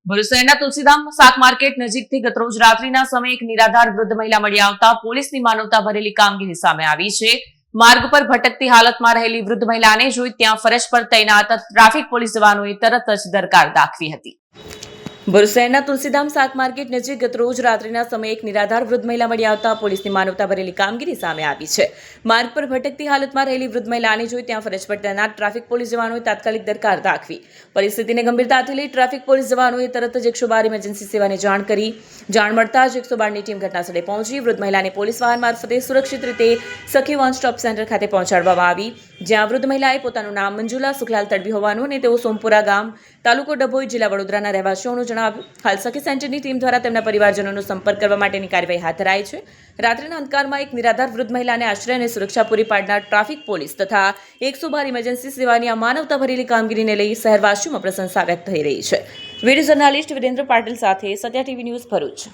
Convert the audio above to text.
ભરૂચ શહેરના તુલસીધામ શાક માર્કેટ નજીકથી ગતરોજ રાત્રિના સમયે એક નિરાધાર વૃદ્ધ મહિલા મળી આવતા પોલીસની માનવતા ભરેલી કામગીરી સામે આવી છે। માર્ગ પર ભટકતી હાલતમાં રહેલી વૃદ્ધ મહિલાને જોઈ ત્યાં ફરજ પર તૈનાત ટ્રાફિક પોલીસ જવાનોએ તરત જ દરકાર દાખવી હતી। ભરૂચ શહેરના તુલસીધામ શાક માર્કેટ નજીક ગતરોજ રાત્રિના સમયે એક નિરાધાર વૃદ્ધ મહિલા મળી આવતા પોલીસની માનવતા ભરેલી કામગીરી સામે આવી છે। માર્ગ પર ભટકતી હાલતમાં રહેલી વૃદ્ધ મહિલાને જોઈ ત્યાં ફરજ પર તૈનાત ટ્રાફિક પોલીસ જવાનોએ તાત્કાલિક દરકાર દાખવી। પરિસ્થિતિને ગંભીરતાથી લઈ ટ્રાફિક પોલીસ જવાનોએ તરત જ 112 ઇમરજન્સી સેવાને જાણ કરી। જાણ મળતા જ 112ની ટીમ ઘટનાસ્થળે પહોંચી વૃદ્ધ મહિલાને પોલીસ વાહન મારફતે સુરક્ષિત રીતે સખી વન સ્ટોપ સેન્ટર ખાતે પહોંચાડવામાં આવી, જ્યાં વૃદ્ધ મહિલાએ પોતાનું નામ મંજુલા સુખલાલ તડવી હોવાનું અને તેઓ સોમપુરા ગામ, તાલુકો ડભોઈ, જિલ્લા વડોદરાના રહેવાસીઓનું જણાવ્યું। હાલ સખી સેન્ટરની ટીમ દ્વારા તેમના પરિવારજનોનો સંપર્ક કરવા માટેની કાર્યવાહી હાથ ધરાઈ છે। રાત્રિના અંધકારમાં એક નિરાધાર વૃદ્ધ મહિલાને આશ્રય અને સુરક્ષા પૂરી પાડનાર ટ્રાફિક પોલીસ તથા 112 ઇમરજન્સી સેવાની આ માનવતા ભરેલી કામગીરીને લઈ શહેરવાસીઓમાં પ્રશંસા વ્યક્ત થઈ રહી છે। વીડિયો જર્નાલિસ્ટ વિરેન્દ્ર પાટીલ સાથે સત્યા ટીવી ન્યૂઝ ભરૂચ।